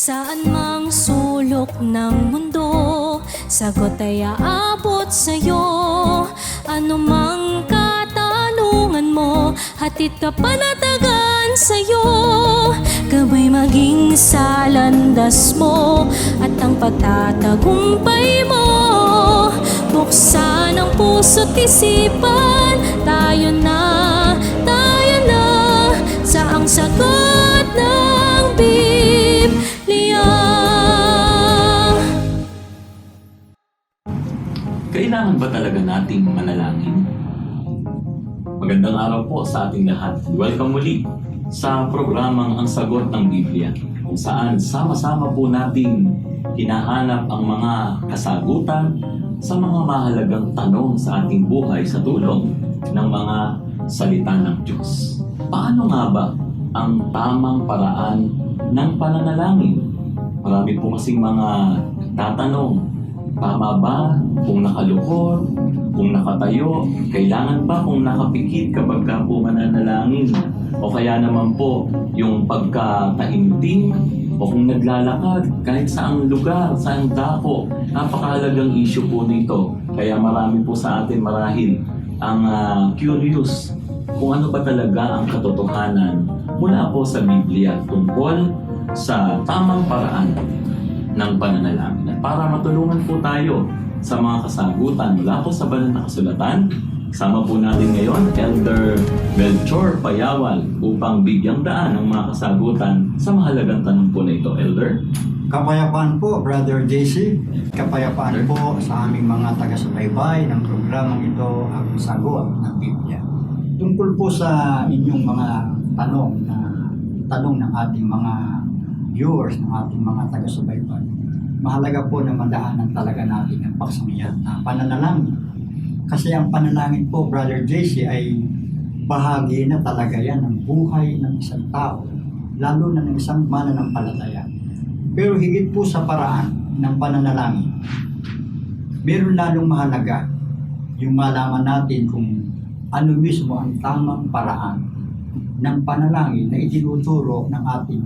Saan mang sulok ng mundo, sagot ay aabot sa'yo. Ano mang katanungan mo, hatid ka panatagan sa'yo. Gabay maging sa landas mo, at ang pagtatagumpay mo. Buksan ang puso't isipan, tayo na sa ang sagot ng Biblia. Kailangan ba talaga nating manalangin? Magandang araw po sa ating lahat. Welcome muli sa programang Ang Sagot ng Biblia, kung saan sama-sama po nating hinahanap ang mga kasagutan sa mga mahalagang tanong sa ating buhay sa tulong ng mga salita ng Diyos. Paano nga ba ang tamang paraan ng pananalangin? Marami po kasing mga tatanong, tama ba kung nakalukod, kung nakatayo, kailangan ba kung nakapikit kapag ka po mananalangin? O kaya naman po yung pagkataimtim, o kung naglalakad kahit saang lugar, saang dako. Napakahalagang issue po nito. Kaya marami po sa atin marahil ang curious kung ano ba talaga ang katotohanan mula po sa Biblia tungkol sa tamang paraan ng pananalangin. At para matulungan po tayo sa mga kasagutan mula po sa banal na kasulatan, kasama po natin ngayon Elder Melchor Payawal upang bigyang daan ang mga kasagutan sa mahalagang tanong po na ito. Elder? Kapayapaan po, Brother JC. Kapayapaan po sa aming mga taga-subaybay ng programang ito, ang sagot ng Biblia. Tungkol po sa inyong mga tanong ng ating mga viewers, ng ating mga taga-subaybay, mahalaga po na madaanan talaga natin ang pagsangyan na pananalangin. Kasi ang panalangin po, Brother JC, ay bahagi na talaga yan ng buhay ng isang tao, lalo na ng isang mananampalataya. Pero higit po sa paraan ng pananalangin, meron lalong mahalaga yung malaman natin kung ano mismo ang tamang paraan ng panalangin na itinuturo ng ating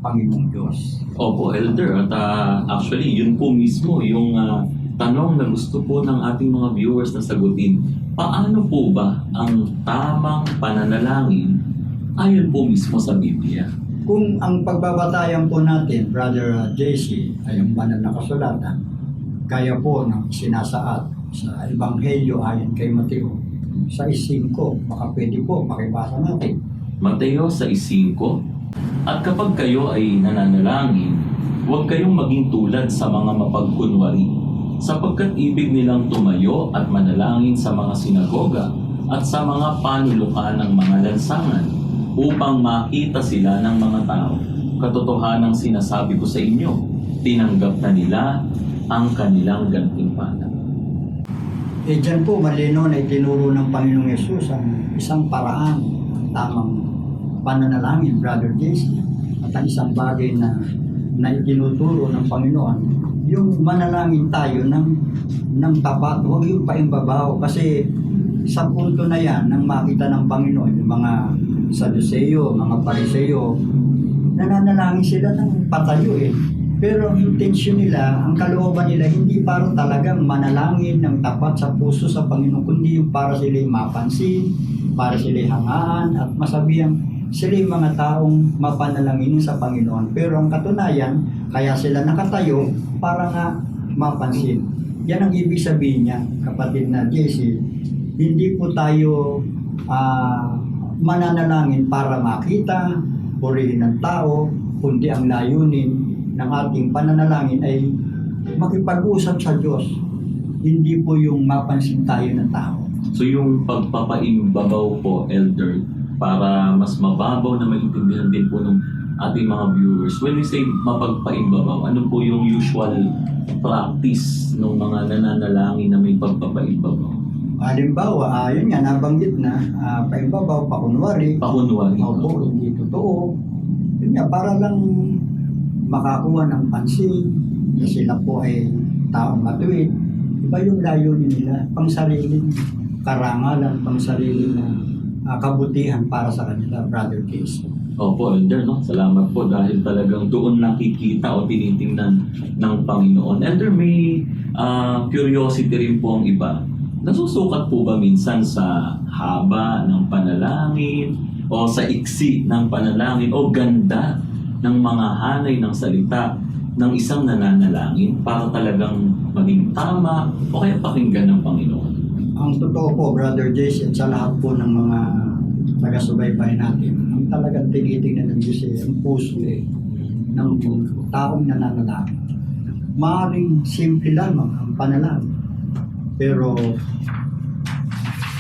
Panginoong Diyos. Opo, Elder. At actually, yun po mismo yung tanong na gusto po ng ating mga viewers na sagutin. Paano po ba ang tamang pananalangin ayon po mismo sa Biblia? Kung ang pagbabatayan po natin, Brother JC, ay ang banal na kasulatan, kaya po ng sinasaad sa Ebanghelyo ayon kay Mateo, sa 5, baka pwede po makibasa natin. Mateo 6:5. At kapag kayo ay nananalangin, huwag kayong maging tulad sa mga mapagkunwari, sapagkat ibig nilang tumayo at manalangin sa mga sinagoga at sa mga panulukan ng mga lansangan, upang makita sila ng mga tao. Katotohanang sinasabi ko sa inyo, tinanggap na nila ang kanilang gantimpala. Diyan po malino na itinuro ng Panginoong Yesus ang isang paraan ng tamang pananalangin, Brother JC. At ang isang bagay na itinuturo ng Panginoon, yung manalangin tayo ng tapat, huwag yung paimbabaw. Kasi sa punto na yan, nang makita ng Panginoon, yung mga Saduceo, mga Pariseo, nananalangin sila ng patayo eh. Pero ang intensyon nila, ang kalooban nila, hindi para talagang manalangin ng tapat sa puso sa Panginoon, kundi yung para sila'y mapansin, para sila'y hangaan, at masabihang sila'y mga taong mapanalangin sa Panginoon. Pero ang katunayan, kaya sila nakatayo para nga mapansin. Yan ang ibig sabihin niya, kapatid na JC, hindi po tayo mananalangin para makita, purihin ng tao, kundi ang layunin ng ating pananalangin ay makipag-usap sa Diyos. Hindi po yung mapansin tayo ng tao. So yung pagpapaimbabaw po, Elder, para mas mababaw na maintindihan din po ng ating mga viewers. When we say mapagpaimbabaw, ano po yung usual practice ng mga nananalangin na may pagpapaimbabaw? Halimbawa, yun nga, nabanggit na, paimbabaw, pakunwari. Pakunwari. Opo, hindi totoo. Yun nga, para lang makakuha ng pansin, na sila po ay taong matuwid. Iba yung layunin nila, pang sariling karangalan, pang sariling kabutihan para sa kanila, Brother Case. Opo, Elder, no? Salamat po dahil talagang doon nakikita o tinitingnan ng Panginoon. Elder, may curiosity rin po ang iba. Nasusukat po ba minsan sa haba ng panalangin o sa iksi ng panalangin o ganda ng mga hanay ng salita ng isang nananalangin para talagang maging tama o kaya pakinggan ng Panginoon? Ang totoo po, Brother Jason, sa lahat po ng mga taga-subaybay natin, ang talagang tinitingnan ng Diyos ang puso ng taong nananalangin. Maaaring simple lamang ang panalangin, pero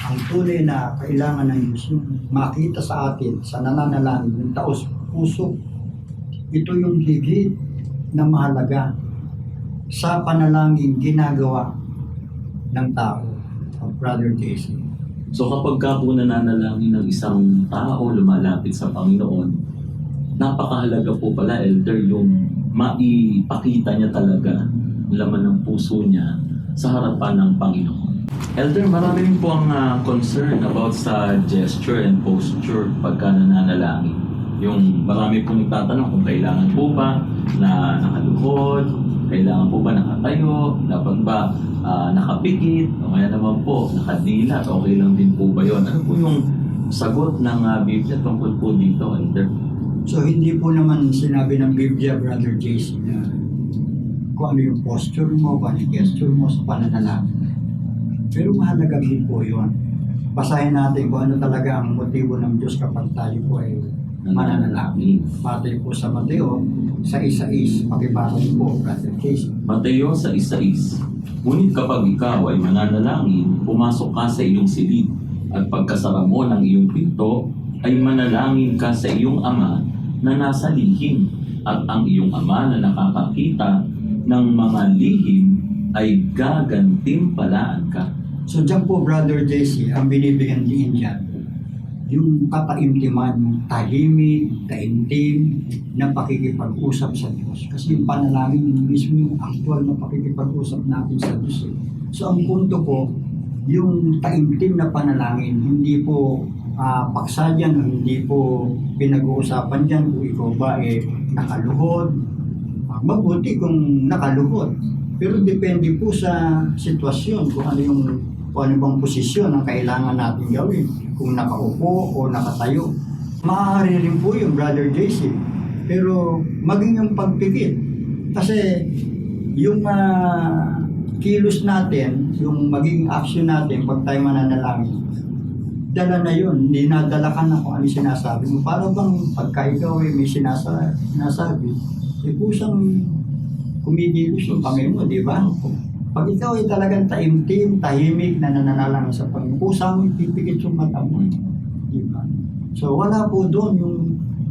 ang tunay na kailangan ng Diyos yung makita sa atin, sa nananalangin, yung taos puso. Ito yung higit na mahalaga sa panalangin ginagawa ng tao, Brother Jason. So kapag ka po nananalangin ng isang tao lumalapit sa Panginoon, napakahalaga po pala, Elder, yung maipakita niya talaga ang laman ng puso niya sa harapan ng Panginoon. Elder, marami rin po ang concern about sa gesture and posture pagka nananalangin. Yung marami pong nagtatanong kung kailangan po ba na nakaluhod, kailangan po ba nakatayo, dapat ba nakapikit, o kaya naman po nakadilat, okay lang din po ba yun? Ano po yung sagot ng Biblia tungkol po dito, Elder? So hindi po naman sinabi ng Biblia, Brother JC, na kung ano yung posture mo, kung ano yung gesture mo sa pananalangin. Pero mahalaga din po yun. Basahin natin kung ano talaga ang motibo ng Diyos kapag tayo po ay mananalangin. Patay po sa Mateo, sa 1:6, pakibasa po, Brother JC. Mateo sa 1:6. Ngunit kapag ikaw ay mananalangin, pumasok ka sa iyong silid at pagkasara mo ng iyong pinto, ay manalangin ka sa iyong Ama na nasa lihim, at ang iyong Ama na nakakakita ng mga lihim ay gagantimpalaan ka. So dyan po, Brother JC, ang binibigyan din dyan, yung kataimtiman, yung tahimik, taimtim na pakikipag-usap sa Diyos. Kasi yung panalangin mismo yung actual na pakikipag-usap natin sa Diyos. So ang punto po, yung taimtim na panalangin, hindi po paksa dyan, hindi po pinag-uusapan dyan kung ikaw ba nakaluhod. Mabuti kung nakaluhod. Pero depende po sa sitwasyon kung ano bang posisyon ang kailangan natin gawin. Kung nakaupo o nakatayo. Maaari rin po yung Brother JC. Pero maging yung pagpikit. Kasi yung kilos natin, yung maging action natin pag tayo mananalangin, dala na yun. Dinadala ka na kung ano sinasabi mo. Para bang pagka ikaw may sinasabi, kusang kumigilos yung kamay mo, di ba? Pag ikaw ay talagang taimtim, tahimik, na nananalangin sa Panginoon, kusang pipikit yung mata mo. Di ba? So wala po doon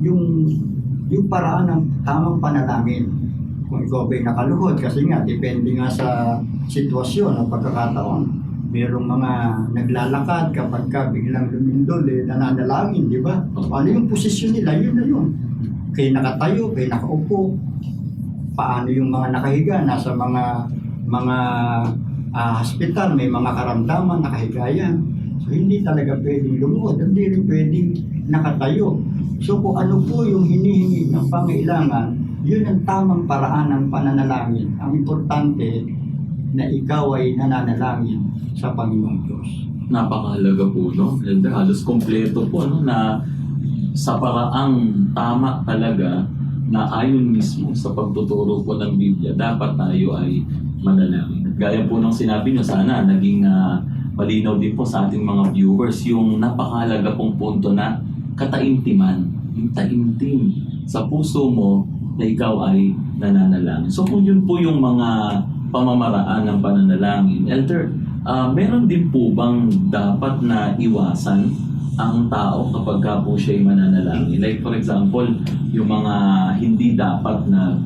yung paraan ng tamang panalangin. Kung ikaw ba'y nakaluhod, kasi nga, depende nga sa sitwasyon o pagkakataon. Merong mga naglalakad kapag ka biglang lumindol, nananalangin, di ba? Ano yung posisyon nila? Yun na yun. Kaya nakatayo, kaya nakaupo. Paano yung mga nakahiga? Nasa mga hospital, may mga karamdaman, nakahigayan. So hindi talaga pwedeng lumuhod, hindi rin pwedeng nakatayo. So kung ano po yung hinihingi ng pangailangan, yun ang tamang paraan ng pananalangin. Ang importante na ikaw ay nananalangin sa Panginoong Diyos. Napakahalaga po, no? Elder, halos kompleto po, no? Na sa paraang tama talaga na ayon mismo sa pagtuturo po ng Biblia, dapat tayo ay manalangin. At gaya po ng sinabi nyo, sana naging malinaw din po sa ating mga viewers yung napakahalaga pong punto na kataimtiman, yung taimtim sa puso mo na ikaw ay nananalangin. So kung yun po yung mga pamamaraan ng pananalangin, Elder, meron din po bang dapat na iwasan ang tao kapag ka po siya ay mananalangin? Like for example, yung mga hindi dapat na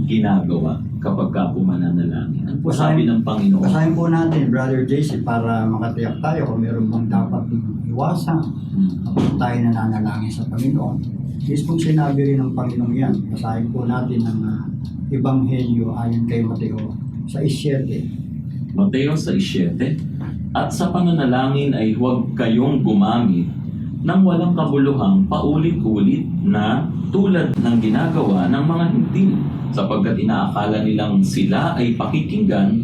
ginagawa kapag ka po mananalangin. Ano po sabi ng Panginoon? Basahin po natin, Brother JC, para makatiyak tayo kung meron bang dapat iwasan kapag tayo nananalangin sa Panginoon. Mismong sinabi rin ng Panginoon yan. Basahin po natin ang Ebanghelyo ayon kay Mateo sa 7. Mateo sa 7. At sa pananalangin ay huwag kayong gumamit ng walang kabuluhang paulit-ulit na tulad ng ginagawa ng mga hintil sapagkat inaakala nilang sila ay pakikinggan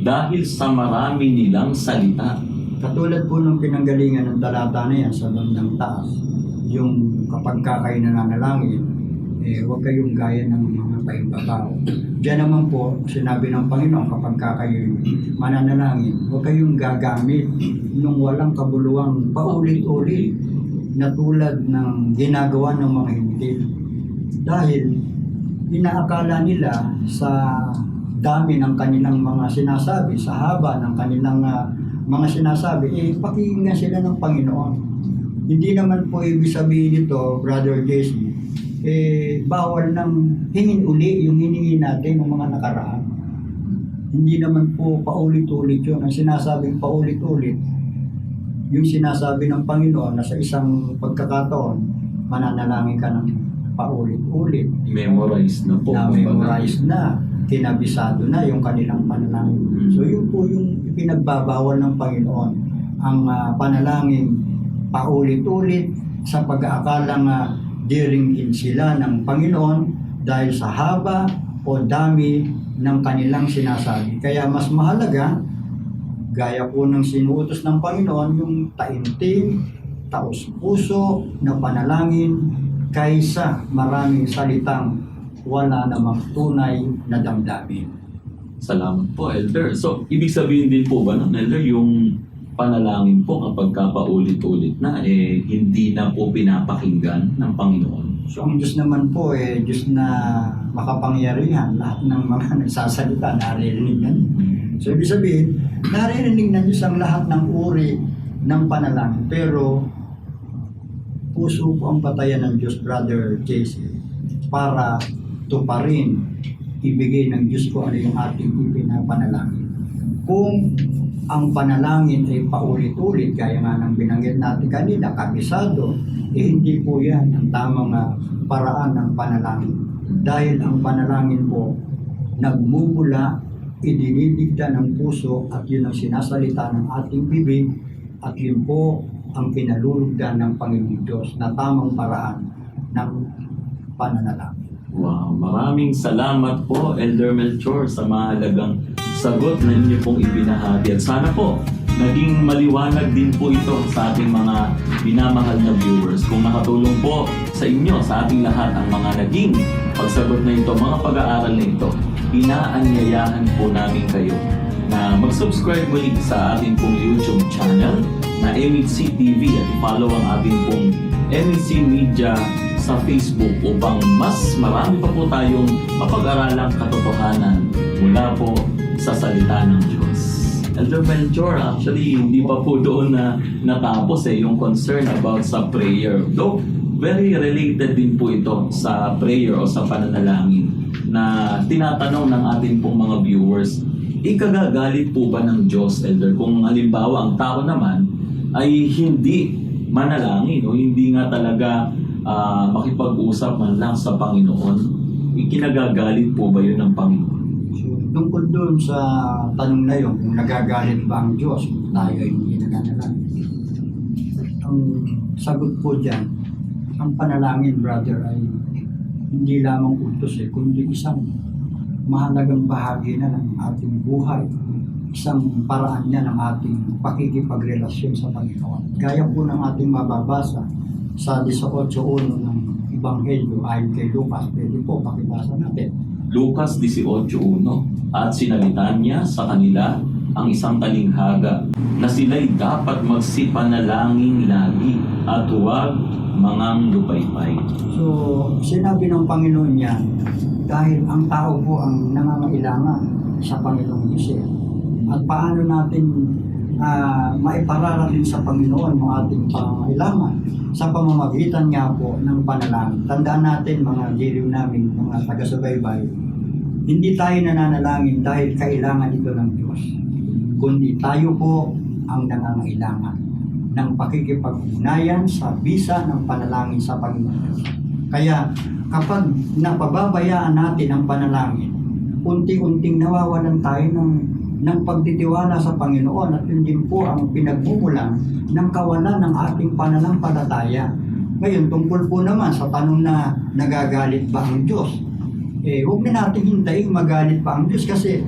dahil sa marami nilang salita. Katulad po nung pinanggalingan ng talata na yan sa bandang taas, yung kapag kayo nananalangin, huwag kayong gaya ng mga paimbabao. Diyan naman po, sinabi ng Panginoon, kapag kayo mananalangin, huwag kayong gagamit ng walang kabuluhang paulit-ulit na tulad ng ginagawa ng mga hintil. Dahil inaakala nila sa dami ng kanilang mga sinasabi, sa haba ng kanilang mga sinasabi, pakinggan sila ng Panginoon. Hindi naman po ibig sabihin nito, Brother JC, bawal nang hingin uli yung hiningi natin ng mga nakaraan. Hindi naman po paulit-ulit yun. Ang sinasabing paulit-ulit, yung sinasabi ng Panginoon na sa isang pagkakataon, mananalangin ka ng paulit-ulit. Memorize na po. Na-memorize na, kinabisado na yung kanilang panalangin. So yun po yung pinagbabawal ng Panginoon. Ang panalangin paulit-ulit sa pag-aakalang diringin sila ng Panginoon dahil sa haba o dami ng kanilang sinasabi. Kaya mas mahalaga, gaya po ng sinuutos ng Panginoon, yung taimtim, taos-puso na panalangin kaysa maraming salitang wala namang tunay na damdamin. Salamat po, Elder. So, ibig sabihin din po ba nun, Elder, yung panalangin po kapag paulit-ulit na, hindi na po pinapakinggan ng Panginoon? So, ang Diyos naman po, Diyos na makapangyarihan. Lahat ng mga nagsasalita, naririnig na. So, ibig sabihin, naririnig na Diyos ang lahat ng uri ng panalangin. Pero, puso po ang batayan ng Diyos, Brother JC, para tuparin, ibigay ng Diyos ko ano yung ating ipinapanalangin. Kung ang panalangin ay paulit-ulit, gaya nga ng binanggit natin kanina, kabisado, hindi po yan ang tamang paraan ng panalangin. Dahil ang panalangin po, nagmumula, idinidigda ng puso at yun ang sinasalita ng ating bibig at yun po ang pinalulugdan ng Panginoong Diyos na tamang paraan ng pananalangin. Wow, maraming salamat po, Elder Melchor, sa mahalagang sagot na inyo pong ibinahagi. At sana po, naging maliwanag din po ito sa ating mga minamahal na viewers. Kung nakatulong po sa inyo, sa ating lahat, ang mga naging pagsagot na ito, mga pag-aaral na ito, inaanyayahan po namin kayo na mag-subscribe muli sa ating pong YouTube channel na MEC TV at i-follow ang ating pong MEC Media sa Facebook upang mas marami pa po tayong mapag-aralang katotohanan mula po sa salita ng Diyos. Elder Melchor, actually hindi pa po doon na natapos yung concern about sa prayer. Though very related din po ito sa prayer o sa pananalangin na tinatanong ng ating pong mga viewers, ikagagalit po ba ng Diyos, Elder, kung halimbawa ang tao naman ay hindi manalangin o hindi nga talaga makipag-usap man lang sa Panginoon, ikinagagalit po ba yun ng Panginoon? So, tungkol doon sa tanong na yun, kung nagagalit ba ang Diyos kung tayo ay hindi nananalangin. Ang sagot po dyan, ang panalangin, brother, ay hindi lamang utos kundi isang mahalagang bahagi na ng ating buhay. Isang paraan niya ng ating pakikipagrelasyon sa Panginoon. Gaya po ng ating mababasa sa 18:1 ng Ebanghelyo ayon kay Lucas. Pwede po pakibasa natin. Lucas 18:1, at sinalitan niya sa kanila ang isang talinghaga na sila'y dapat magsipanalangin lagi at huwag mangang lupaypay. So, sinabi ng Panginoon yan dahil ang tao po ang nangangailangan sa Panginoong Diyos. At paano natin maipararating sa Panginoon ang ating pangangailangan sa pamamagitan nga po ng panalangin. Tandaan natin mga giliw namin, mga taga-subaybay, hindi tayo nananalangin dahil kailangan ito ng Diyos, kundi tayo po ang nangangailangan ng pakikipag-ugnayan sa bisa ng panalangin sa Panginoon. Kaya kapag napababayaan natin ang panalangin, unti-unting nawawalan tayo ng ng pagtitiwala sa Panginoon at yun din po ang pinagmumulan ng kawalan ng ating pananampalataya. Ngayon, tungkol po naman sa tanong na nagagalit ba ang Diyos? Huwag na natin hintayin magalit pa ang Diyos kasi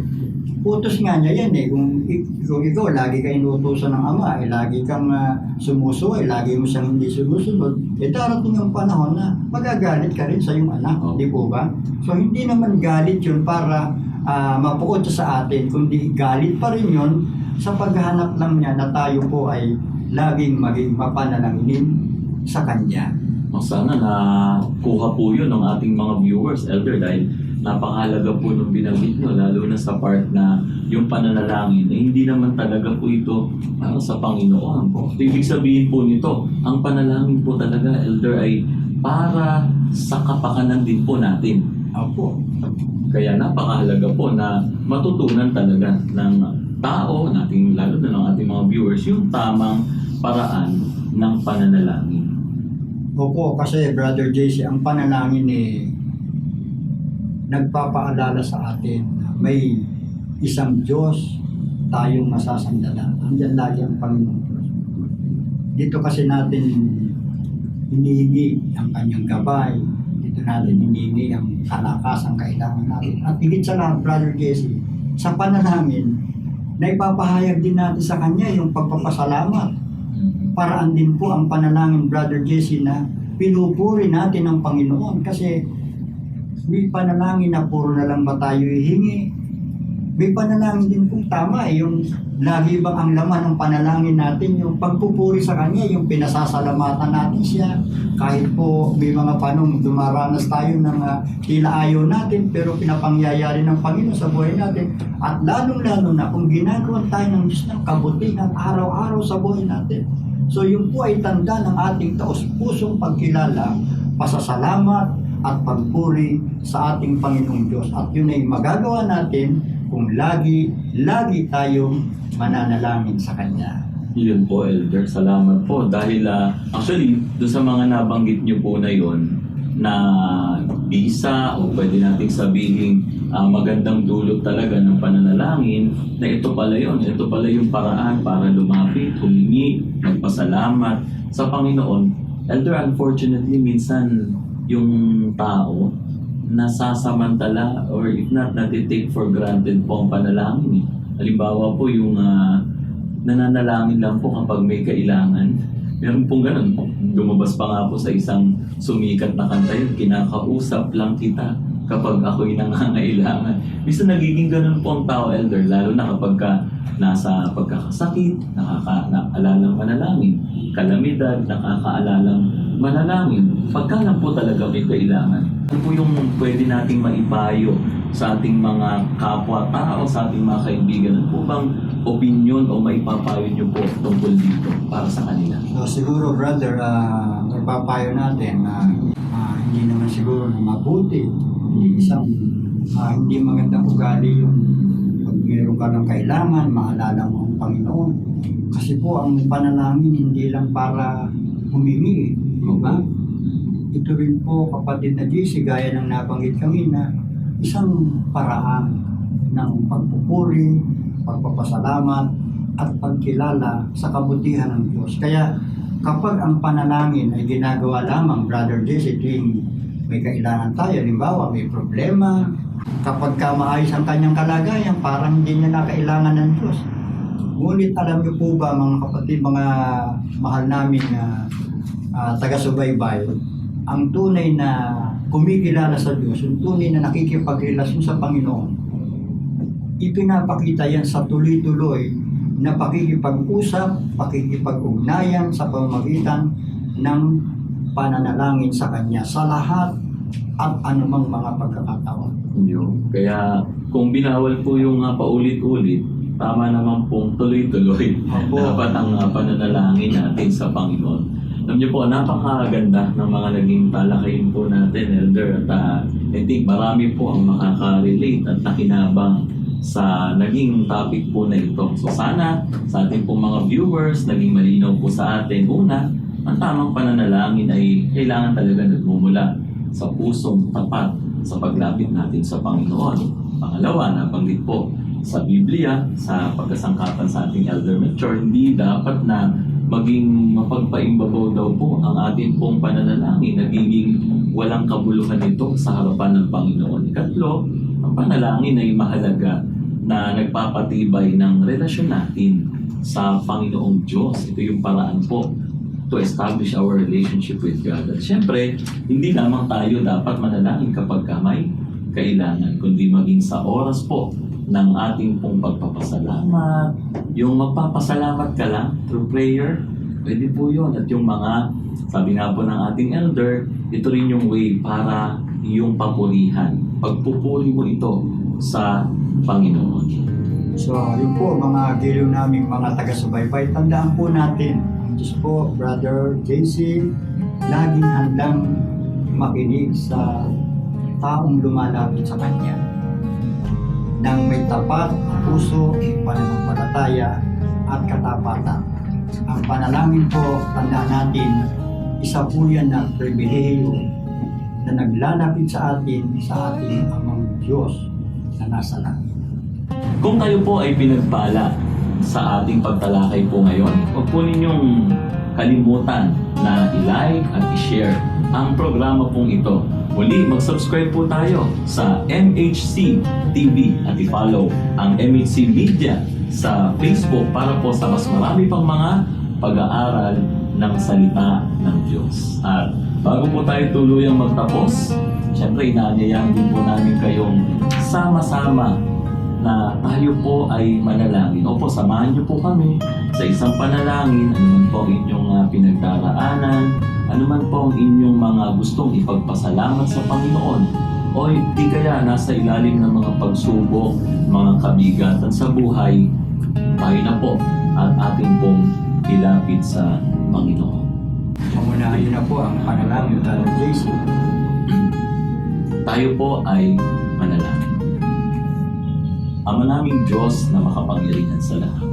utos nga niya yan Kung ikaw lagi ka inutusan ng Ama, lagi kang sumusuway, lagi mo siyang hindi sumusunod, darating yung panahon na magagalit ka rin sa iyong anak, di po ba? So hindi naman galit yun para mapuot sa atin, kundi galit pa rin yun sa paghahanap lang niya na tayo po ay laging maging mapanalangin sa Kanya. Sana na kuha po yun ng ating mga viewers, Elder, dahil napakahalaga po nung binanggit nyo, lalo na sa part na yung pananalangin, hindi naman talaga po ito para sa Panginoon po. Ibig sabihin po nito, ang panalangin po talaga, Elder, ay para sa kapakanan din po natin. Opo. Kaya napakahalaga po na matutunan talaga ng tao, nating, lalo na ng ating mga viewers, yung tamang paraan ng pananalangin. Opo, kasi Brother JC, ang panalangin nagpapaalala sa atin na may isang Diyos tayong masasandalan. Andiyan lagi ang Panginoon Diyos. Dito kasi natin hinihingi ang kanyang gabay. Dito natin hinihingi ang kalakasang kailangan natin. At higit sa lahat, Brother JC, sa panalangin, na ipapahayag din natin sa Kanya yung pagpapasalamat. Paraan din po ang panalangin, Brother Jesse, na pinupuri natin ang Panginoon kasi may panalangin na puro na lang ba tayo hihingi. May panalangin din kung tama yung lagi bang ang laman ng panalangin natin, yung pagpupuri sa Kanya, yung pinasasalamatan natin siya. Kahit po may mga panong dumaranas tayo ng tila ayaw natin, pero pinapangyayari ng Panginoon sa buhay natin. At lalong-lalo na kung ginagawa tayo ng Diyos ng kabutihan araw-araw sa buhay natin. So yun po ay tanda ng ating taos-pusong pagkilala, pasasalamat at pagpuri sa ating Panginoong Diyos. At yun ay magagawa natin kung lagi tayong mananalangin sa Kanya. Yun po, Elder. Salamat po. Dahil actually, doon sa mga nabanggit nyo po na yon na bisa o pwede nating sabihin magandang dulot talaga ng pananalangin na ito pala yun. Ito pala yung paraan para lumapit, humingi, magpasalamat sa Panginoon. Elder, unfortunately, minsan yung tao nasasamantala or if not, natitake for granted po ang panalangin. Halimbawa po yung nananalangin lang po kapag may kailangan. Meron pong ganun. Lumabas pa nga po sa isang sumikat na kanta yun, kinakausap lang kita kapag ako'y nangangailangan. Bisa nagiging ganun po ang tao, Elder, lalo na kapag nasa pagkakasakit, nakakaalalang manalangin, kalamidad, nakakaalalang manalangin. Pagka lang po talaga may kailangan. Ano po yung pwede nating maipayo sa ating mga kapwa-tao, sa ating mga kaibigan? Ano po bang opinion o maipapayo nyo po tungkol dito para sa kanila? So siguro, brother, ipapayo natin na hindi naman siguro na mabuti. Isang hindi magandang ugali yung pag meron ka ng kailangan, maalala mo ang Panginoon. Kasi po ang panalangin hindi lang para humingi, di ba? Ito rin po, kapatid na JC, gaya ng nabanggit kami na isang paraan ng pagpupuri, pagpapasalamat, at pagkilala sa kabutihan ng Diyos. Kaya kapag ang panalangin ay ginagawa lamang, Brother JC, tuwing may kailangan tayo, halimbawa may problema, kapag maayos ang kanyang kalagayan, parang hindi niya na kailangan ng Diyos. Ngunit alam niyo po ba, mga kapatid, mga mahal namin na taga-subaybay, ang tunay na kumikilala sa Diyos, yung tunay na nakikipagrelasyon sa Panginoon, ipinapakita yan sa tuloy-tuloy na pakikipag-usap, pakikipag-ugnayan sa pamamagitan ng pananalangin sa Kanya sa lahat at anumang mga pagkakataon. Kaya kung binawal po yung paulit-ulit, tama naman pong tuloy-tuloy. Dapat ang pananalangin natin sa Panginoon. Alam niyo po, napakaganda ng mga naging talakayin po natin, Elder. At I think marami po ang makaka-relate at nakinabang sa naging topic po na ito. So sana sa ating pong mga viewers, naging malinaw po sa atin. Una, ang tamang pananalangin ay kailangan talaga nagmumula sa pusong tapat sa paglapit natin sa Panginoon. Pangalawa, nabanggit po, sa Biblia, sa pagkasangkapan sa ating elder mature, hindi dapat na maging mapagpaimbabaw daw po ang ating pong pananalangin, nagiging walang kabuluhan ito sa harapan ng Panginoon. Ikatlo, ang panalangin ay mahalaga na nagpapatibay ng relasyon natin sa Panginoong Diyos. Ito yung paraan po to establish our relationship with God. At syempre, hindi lamang tayo dapat manalangin kapag may kailangan, kundi maging sa oras po ng ating pong pagpapasalamat. Yung magpapasalamat ka lang through prayer, pwede po yun. At yung mga, sabi nga po ng ating elder, ito rin yung way para yung papurihan. Pagpupuri mo ito sa Panginoon. So, yun po mga giliw naming mga taga-subaybay. Tandaan po natin, Diyos po, Brother JC, laging handang makinig sa taong lumalapit sa Kanya. Nang may tapat, puso, pananampalataya at katapatan. Ang panalangin po, tandaan natin, isa po yan na pribilehiyo na naglalapit sa atin, sa ating Amang Diyos na nasa langit. Kung kayo po ay pinagpala sa ating pagtalakay po ngayon, huwag po ninyong kalimutan na i-like at i-share ang programa pong ito. Muli, mag-subscribe po tayo sa MHC TV at i-follow ang MHC Media sa Facebook para po sa mas marami pang mga pag-aaral ng salita ng Diyos. At bago po tayo tuluyang magtapos, syempre inaanyayahan din po namin kayong sama-sama na tayo po ay manalangin. Opo, samahan niyo po kami sa isang panalangin, anuman po ang inyong pinagdaraanan, anuman po ang inyong mga gustong ipagpasalamat sa Panginoon, o di kaya nasa ilalim ng mga pagsubok, mga kabigatan sa buhay, tayo na po at ating pong ilapit sa Panginoon. Pamunahin na po ang panalangin ng JC. Tayo po ay manalangin. Ama naming Diyos na makapangyarihan sa lahat,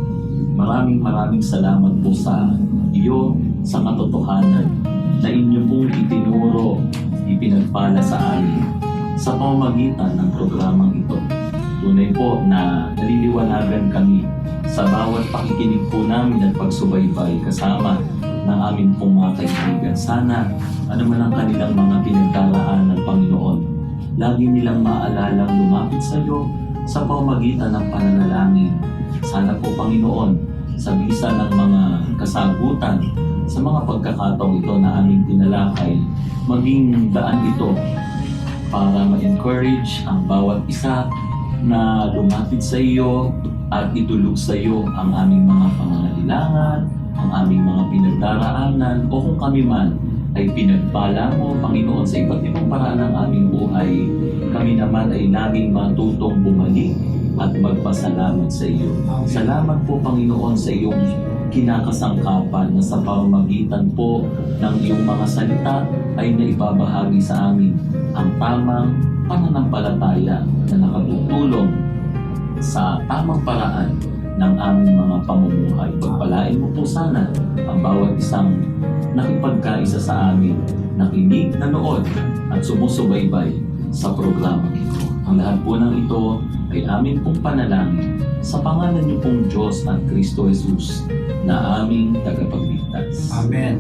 maraming salamat po sa iyo sa katotohanan na inyo pong itinuro, ipinagpala sa amin sa pamamagitan ng programang ito. Tunay po na naliliwanagan kami sa bawat pakikinig po namin at pagsubaybay kasama ng aming pong mga kaibigan. Sana anuman ang kanilang mga pinagdaraan ng Panginoon, lagi nilang maalalang lumapit sa iyo sa pamamagitan ng pananalangin. Sana po, Panginoon, sa bisa ng mga kasagutan sa mga pagkakataong ito na aming tinalakay, maging daan ito para ma-encourage ang bawat isa na lumapit sa iyo at itulog sa iyo ang aming mga pangangailangan, ang aming mga pinagdaraanan, o kung kami man ay pinagpala mo, Panginoon, sa iba't ibang paraan ng aming buhay, kami naman ay laging matutong bumalik at magpasalamat sa iyo. Salamat po, Panginoon, sa iyong kinakasangkapan na sa pamamagitan po ng iyong mga salita ay naibabahagi sa amin ang tamang pananampalataya na nakatutulong sa tamang paraan ng aming mga pamumuhay. Pagpalain mo po sana ang bawat isang nakipagkaisa sa amin, nakinig, nanood at sumusubaybay sa programa ito. Ang lahat po ng ito ay amin pong panalangin sa pangalan niyo pong Diyos at Kristo Jesus na aming tagapagligtas. Amen.